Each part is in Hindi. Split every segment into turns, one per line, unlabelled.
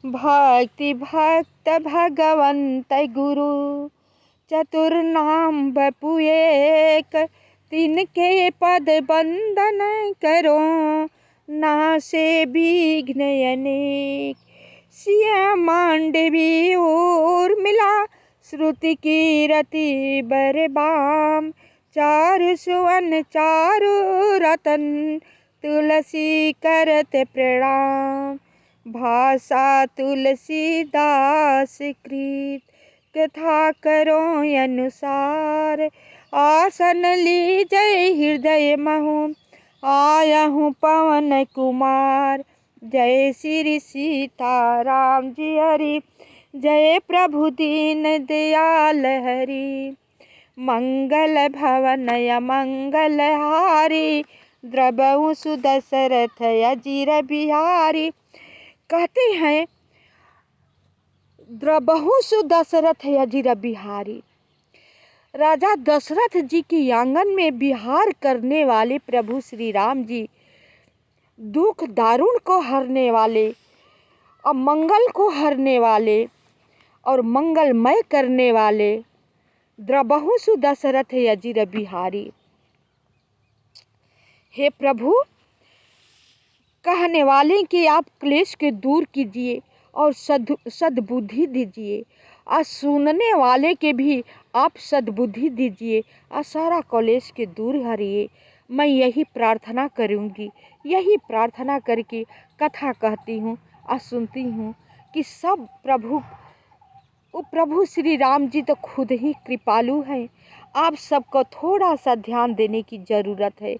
भक्ति भक्त भगवंत गुरु चतुर्नाम बपु एक। तिनके पद बंदन करो नासे विघ्न अनेक। सिया मांडवी उर्मिला श्रुति कीरति बरबाम। चारु सुवन चारु रतन तुलसी करत प्रणाम। भाषा तुलसीदास कृत कथा करो अनुसार। आसन लीजय हृदय महु आयहूँ पवन कुमार। जय श्री सीताराम जी हरि जय प्रभु दीन दयाल हरि। मंगल भवन मंगल हारी द्रवहु सुदशरथ अजीर बिहारी। कहते हैं द्रवहु सुदशरथ अजीर बिहारी। राजा दशरथ जी के आंगन में विहार करने वाले प्रभु श्री राम जी दुख दारुण को हरने वाले और मंगल को हरने वाले और मंगलमय करने वाले द्रवहु सुदशरथ अजीर बिहारी। हे प्रभु, कहने वाले कि आप क्लेश के दूर कीजिए और सद्बुद्धि दीजिए, और सुनने वाले के भी आप सद्बुद्धि दीजिए और सारा क्लेश के दूर हरिए। मैं यही प्रार्थना करूंगी, यही प्रार्थना करके कथा कहती हूँ और सुनती हूँ कि सब प्रभु श्री राम जी तो खुद ही कृपालु हैं। आप सबको थोड़ा सा ध्यान देने की ज़रूरत है।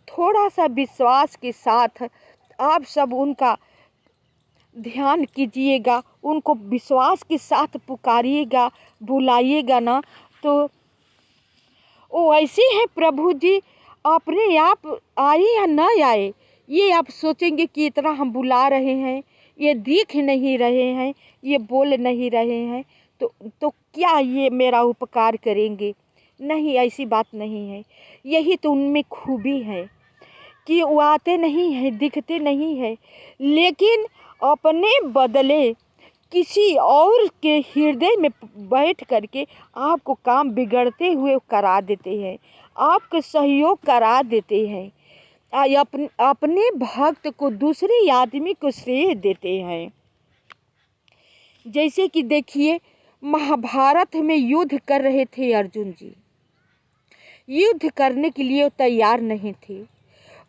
थोड़ा सा विश्वास के साथ आप सब उनका ध्यान कीजिएगा, उनको विश्वास के साथ पुकारिएगा, बुलाइएगा ना तो वो ऐसे हैं प्रभु जी, अपने आप आए या ना आए ये आप सोचेंगे कि इतना हम बुला रहे हैं, ये दिख नहीं रहे हैं, ये बोल नहीं रहे हैं तो क्या ये मेरा उपकार करेंगे? नहीं, ऐसी बात नहीं है। यही तो उनमें खूबी है कि वो आते नहीं हैं, दिखते नहीं हैं, लेकिन अपने बदले किसी और के हृदय में बैठ करके आपको काम बिगड़ते हुए करा देते हैं, आपको सहयोग करा देते हैं, अपने भक्त को दूसरे आदमी को श्रेय देते हैं। जैसे कि देखिए, महाभारत में युद्ध कर रहे थे अर्जुन जी, युद्ध करने के लिए तैयार नहीं थे।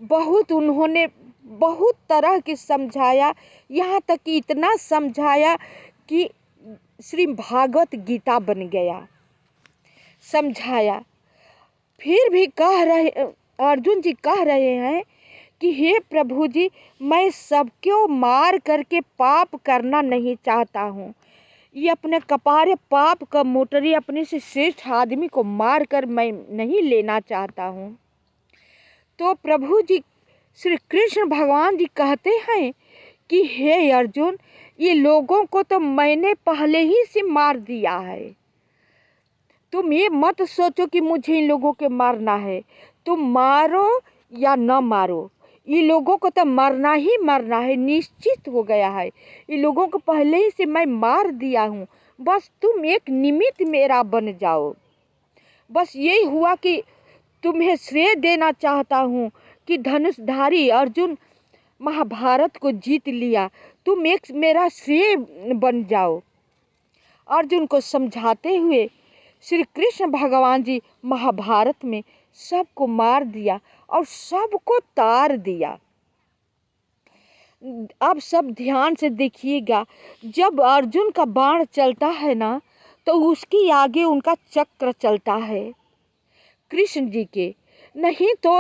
उन्होंने बहुत तरह के समझाया, यहाँ तक कि इतना समझाया कि श्री भागवत गीता बन गया, समझाया। फिर भी अर्जुन जी कह रहे हैं कि हे प्रभु जी, मैं सबको मार करके पाप करना नहीं चाहता हूँ। ये अपने कपारे पाप का मोटरी अपने से श्रेष्ठ आदमी को मार कर मैं नहीं लेना चाहता हूँ। तो प्रभु जी श्री कृष्ण भगवान जी कहते हैं कि हे अर्जुन, ये लोगों को तो मैंने पहले ही से मार दिया है। तुम ये मत सोचो कि मुझे इन लोगों के मारना है। तुम मारो या न मारो, ये लोगों को तो मरना ही मरना है, निश्चित हो गया है। ये लोगों को पहले ही से मैं मार दिया हूँ, बस तुम एक निमित्त मेरा बन जाओ। बस यही हुआ कि तुम्हें श्रेय देना चाहता हूँ कि धनुषधारी अर्जुन महाभारत को जीत लिया, तुम एक मेरा श्रेय बन जाओ। अर्जुन को समझाते हुए श्री कृष्ण भगवान जी महाभारत में सबको मार दिया और सबको तार दिया। अब सब ध्यान से देखिएगा, जब अर्जुन का बाण चलता है ना तो उसके आगे उनका चक्र चलता है कृष्ण जी के। नहीं तो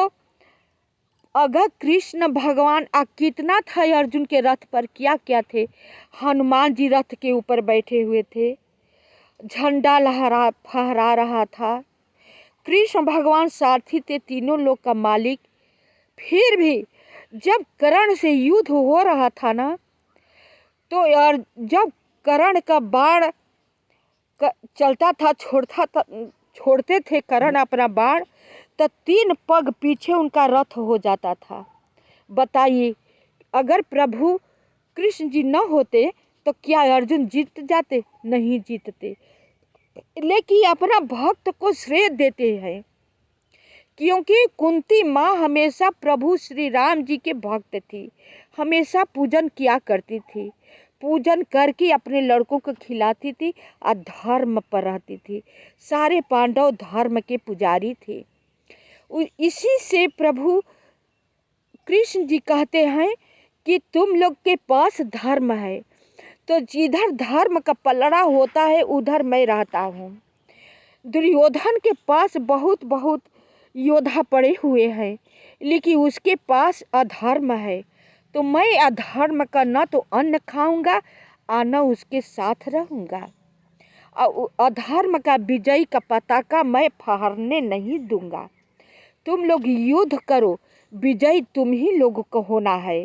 अगर कृष्ण भगवान कितना था अर्जुन के रथ पर, क्या क्या थे। हनुमान जी रथ के ऊपर बैठे हुए थे, झंडा फहरा रहा था, कृष्ण भगवान सारथी थे, तीनों लोग का मालिक। फिर भी जब कर्ण से युद्ध हो रहा था ना, तो यार जब कर्ण का बाण चलता था, छोड़ते थे कर्ण अपना बाण, तो 3 पग पीछे उनका रथ हो जाता था। बताइए, अगर प्रभु कृष्ण जी न होते तो क्या अर्जुन जीत जाते? नहीं जीतते। लेकिन अपना भक्त को श्रेय देते हैं, क्योंकि कुंती माँ हमेशा प्रभु श्री राम जी के भक्त थी, हमेशा पूजन किया करती थी, पूजन करके अपने लड़कों को खिलाती थी और धर्म पर रहती थी। सारे पांडव धर्म के पुजारी थे। इसी से प्रभु कृष्ण जी कहते हैं कि तुम लोग के पास धर्म है, तो जिधर धर्म का पलड़ा होता है उधर मैं रहता हूँ। दुर्योधन के पास बहुत बहुत योद्धा पड़े हुए हैं, लेकिन उसके पास अधर्म है, तो मैं अधर्म का न तो अन्न खाऊंगा और न उसके साथ रहूंगा। और अधर्म का विजय का पताका मैं फहरने नहीं दूंगा। तुम लोग युद्ध करो, विजय तुम ही लोगों को होना है,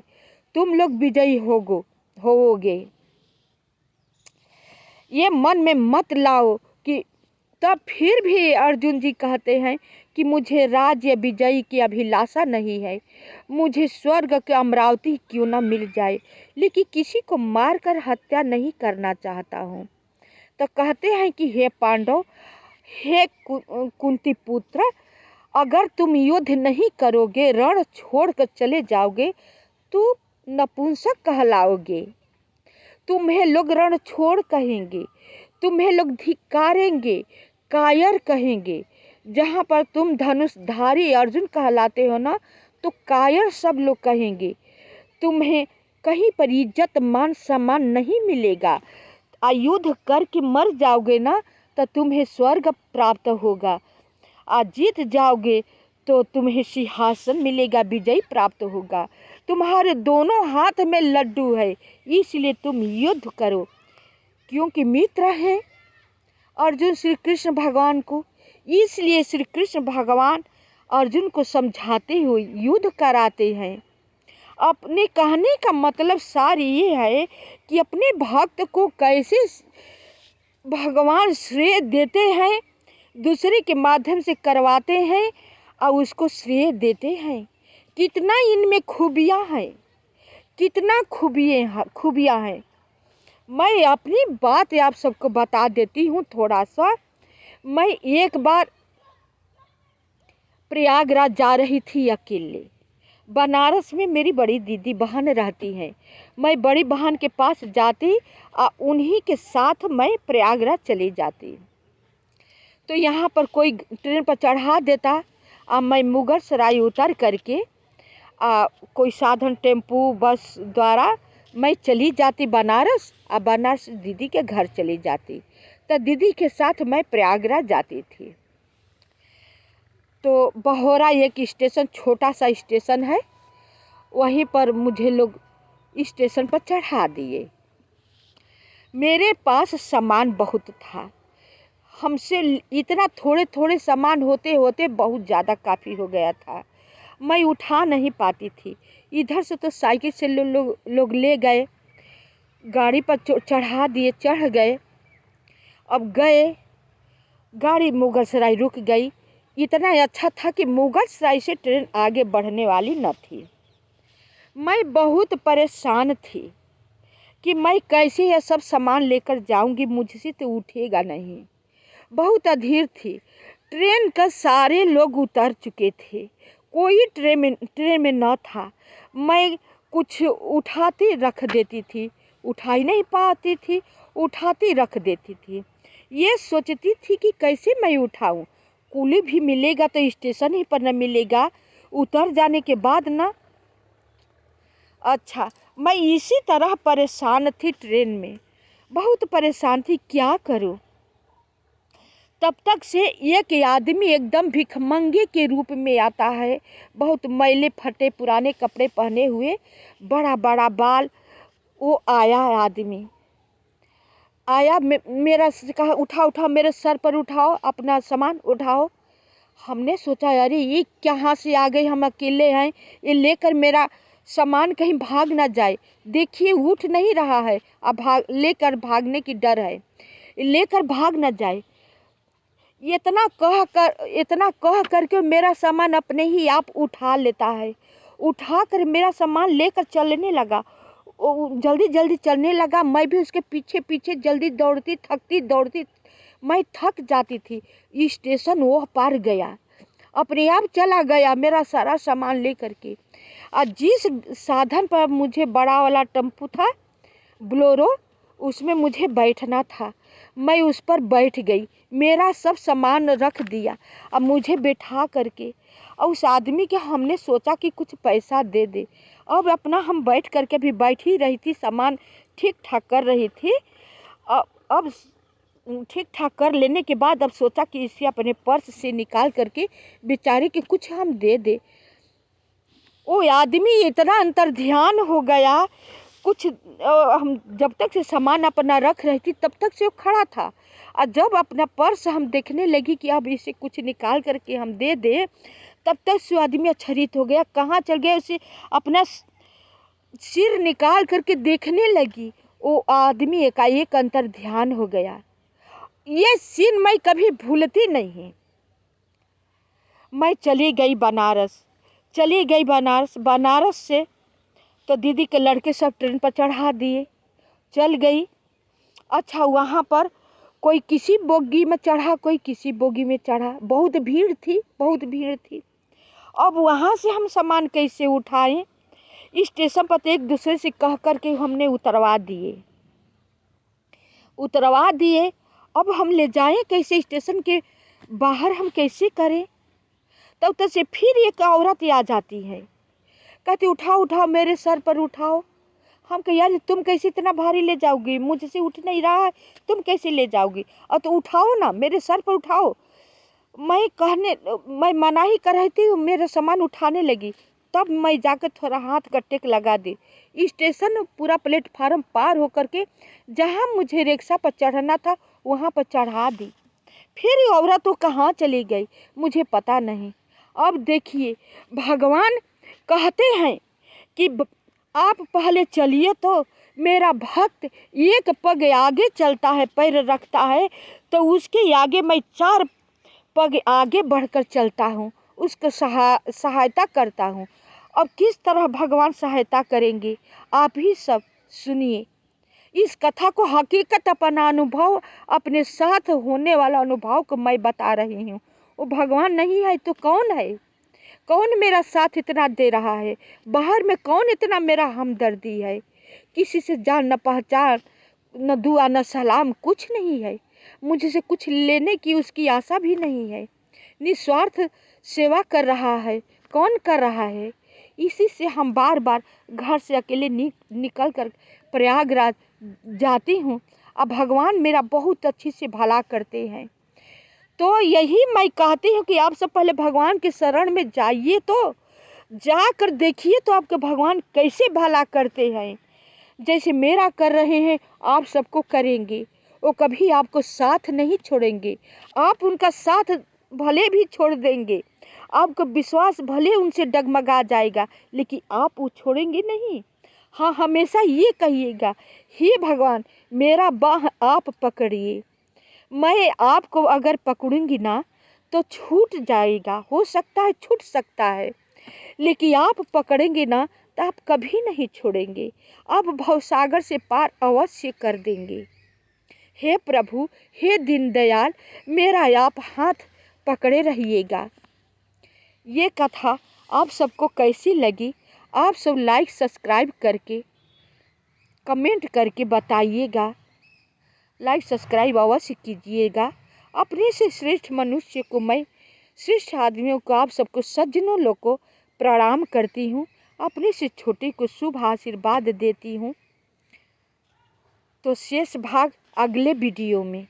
तुम लोग विजयी होगे। ये मन में मत लाओ कि तब फिर भी अर्जुन जी कहते हैं कि मुझे राज्य विजयी की अभिलाषा नहीं है, मुझे स्वर्ग के अमरावती क्यों न मिल जाए, लेकिन किसी को मारकर हत्या नहीं करना चाहता हूँ। तो कहते हैं कि हे पांडव, हे कुंती पुत्र, अगर तुम युद्ध नहीं करोगे, रण छोड़कर चले जाओगे तो नपुंसक कहलाओगे। तुम्हें लोग रण छोड़ कहेंगे, तुम्हें लोग धिक्कारेंगे, कायर कहेंगे। जहाँ पर तुम धनुषधारी अर्जुन कहलाते हो ना, तो कायर सब लोग कहेंगे। तुम्हें कहीं पर इज्जत मान सम्मान नहीं मिलेगा। युद्ध करके मर जाओगे ना तो तुम्हें स्वर्ग प्राप्त होगा, आज जीत जाओगे तो तुम्हें सिंहासन मिलेगा, विजय प्राप्त होगा। तुम्हारे दोनों हाथ में लड्डू है, इसलिए तुम युद्ध करो। क्योंकि मित्र हैं अर्जुन श्री कृष्ण भगवान को, इसलिए श्री कृष्ण भगवान अर्जुन को समझाते हुए युद्ध कराते हैं। अपने कहने का मतलब सार ये है कि अपने भक्त को कैसे भगवान श्रेय देते हैं, दूसरे के माध्यम से करवाते हैं और उसको श्रेय देते हैं। कितना इनमें खूबियाँ हैं, कितना खूबियाँ हैं। मैं अपनी बात आप सबको बता देती हूँ थोड़ा सा। मैं एक बार प्रयागराज जा रही थी अकेले। बनारस में मेरी बड़ी दीदी बहन रहती हैं। मैं बड़ी बहन के पास जाती और उन्हीं के साथ मैं प्रयागराज चली जाती। तो यहाँ पर कोई ट्रेन पर चढ़ा देता और मैं मुगल सराय उतर करके कोई साधन टेम्पू बस द्वारा मैं चली जाती बनारस और बनारस दीदी के घर चली जाती। तो दीदी के साथ मैं प्रयागराज जाती थी। तो बहोरा एक स्टेशन, छोटा सा स्टेशन है, वहीं पर मुझे लोग स्टेशन पर चढ़ा दिए। मेरे पास सामान बहुत था, हमसे इतना थोड़े थोड़े सामान होते होते बहुत ज़्यादा काफ़ी हो गया था, मैं उठा नहीं पाती थी। इधर से तो साइकिल से लोग ले गए, गाड़ी पर चढ़ा दिए, चढ़ गए। अब गए, गाड़ी मुगलसराय रुक गई। इतना अच्छा था कि मुगलसराय से ट्रेन आगे बढ़ने वाली न थी। मैं बहुत परेशान थी कि मैं कैसे यह सब सामान लेकर जाऊंगी, मुझसे तो उठेगा नहीं। बहुत अधीर थी। ट्रेन का सारे लोग उतर चुके थे, कोई ट्रेन में न था। मैं कुछ उठाती रख देती थी, उठा ही नहीं पाती थी, उठाती रख देती थी। ये सोचती थी कि कैसे मैं उठाऊं, कुली भी मिलेगा तो स्टेशन ही पर न मिलेगा, उतर जाने के बाद ना। अच्छा, मैं इसी तरह परेशान थी, ट्रेन में बहुत परेशान थी, क्या करूं। तब तक से एक आदमी एकदम भिखमंगे के रूप में आता है, बहुत मैले फटे पुराने कपड़े पहने हुए, बड़ा बड़ा बाल। वो आया आदमी, आया, मेरा कहा उठाओ मेरे सर पर उठाओ, अपना सामान उठाओ। हमने सोचा अरे ये कहाँ से आ गई, हम अकेले हैं, ये लेकर मेरा सामान कहीं भाग ना जाए। देखिए उठ नहीं रहा है, अब लेकर भागने की डर है, लेकर भाग ना जाए। इतना कह करके मेरा सामान अपने ही आप उठा लेता है, उठा कर मेरा सामान लेकर चलने लगा। वो जल्दी जल्दी चलने लगा, मैं भी उसके पीछे पीछे जल्दी दौड़ती, थकती दौड़ती, मैं थक जाती थी। स्टेशन वो पार गया, अपने आप चला गया मेरा सारा सामान लेकर के। और जिस साधन पर मुझे बड़ा वाला टेम्पू था, बोलेरो, उसमें मुझे बैठना था, मैं उस पर बैठ गई, मेरा सब सामान रख दिया। अब मुझे बैठा करके और उस आदमी के हमने सोचा कि कुछ पैसा दे दे। अब अपना हम बैठ करके भी बैठ ही रही थी, सामान ठीक ठाक कर रही थी। अब ठीक ठाक कर लेने के बाद अब सोचा कि इसे अपने पर्स से निकाल करके बेचारे के कुछ हम दे दे। वो आदमी इतना अंतर्ध्यान हो गया, कुछ हम जब तक से सामान अपना रख रही थी तब तक से वो खड़ा था, और जब अपना पर्स हम देखने लगी कि अब इसे कुछ निकाल करके हम दे दे, तब तक से आदमी आश्चर्यित हो गया, कहाँ चल गया। उसे अपना सिर निकाल करके देखने लगी, वो आदमी एकाएक अंतर्ध्यान हो गया। ये सीन मैं कभी भूलती नहीं। मैं चली गई बनारस से तो दीदी के लड़के सब ट्रेन पर चढ़ा दिए, चल गई। अच्छा, वहाँ पर कोई किसी बोगी में चढ़ा, कोई किसी बोगी में चढ़ा, बहुत भीड़ थी। अब वहाँ से हम सामान कैसे उठाएं? स्टेशन पर एक दूसरे से कह कर के हमने उतरवा दिए। अब हम ले जाएं कैसे? स्टेशन के बाहर हम कैसे करें? तब तक से फिर एक औरत आ जाती है, कहती उठाओ मेरे सर पर उठाओ। हम कहे यार तुम कैसे इतना भारी ले जाओगी, मुझसे उठ नहीं रहा है, तुम कैसे ले जाओगी? और तो उठाओ ना, मेरे सर पर उठाओ। मैं मना ही कर रही थी, मेरा सामान उठाने लगी, तब मैं जाकर थोड़ा हाथ का टेक लगा दी। स्टेशन पूरा प्लेटफार्म पार होकर के जहाँ मुझे रिक्शा पर चढ़ना था वहाँ पर चढ़ा दी। फिर औरत तो कहाँ चली गई मुझे पता नहीं। अब देखिए, भगवान कहते हैं कि आप पहले चलिए तो मेरा भक्त एक पग आगे चलता है, पैर रखता है तो उसके आगे मैं 4 पग आगे बढ़कर चलता हूँ, उसको सहायता करता हूँ। अब किस तरह भगवान सहायता करेंगे आप ही सब सुनिए। इस कथा को हकीकत अपना अनुभव, अपने साथ होने वाला अनुभव को मैं बता रही हूँ। वो भगवान नहीं है तो कौन है? कौन मेरा साथ इतना दे रहा है? बाहर में कौन इतना मेरा हमदर्दी है? किसी से जान न पहचान, न दुआ न सलाम, कुछ नहीं है। मुझसे कुछ लेने की उसकी आशा भी नहीं है। निस्वार्थ सेवा कर रहा है। कौन कर रहा है? इसी से हम बार बार घर से अकेले निकल कर प्रयागराज जाती हूँ। अब भगवान मेरा बहुत अच्छे से भला करते हैं। तो यही मैं कहती हूँ कि आप सब पहले भगवान के शरण में जाइए, तो जाकर देखिए तो आपके भगवान कैसे भला करते हैं। जैसे मेरा कर रहे हैं आप सबको करेंगे। वो कभी आपको साथ नहीं छोड़ेंगे। आप उनका साथ भले भी छोड़ देंगे, आपका विश्वास भले उनसे डगमगा जाएगा, लेकिन आप वो छोड़ेंगे नहीं। हाँ, हमेशा ये कहिएगा, हे भगवान मेरा बाह आप पकड़िए। मैं आपको अगर पकड़ूंगी ना तो छूट जाएगा, हो सकता है छूट सकता है, लेकिन आप पकड़ेंगे ना तो आप कभी नहीं छोड़ेंगे। आप भवसागर से पार अवश्य कर देंगे। हे प्रभु, हे दीनदयाल, मेरा आप हाथ पकड़े रहिएगा। ये कथा आप सबको कैसी लगी? आप सब लाइक सब्सक्राइब करके कमेंट करके बताइएगा। लाइक सब्सक्राइब अवश्य कीजिएगा। अपने से श्रेष्ठ मनुष्य को मैं, श्रेष्ठ आदमियों को, आप सबको सज्जनों लोग को प्रणाम करती हूँ। अपने से छोटे को शुभ आशीर्वाद देती हूँ। तो शेष भाग अगले वीडियो में।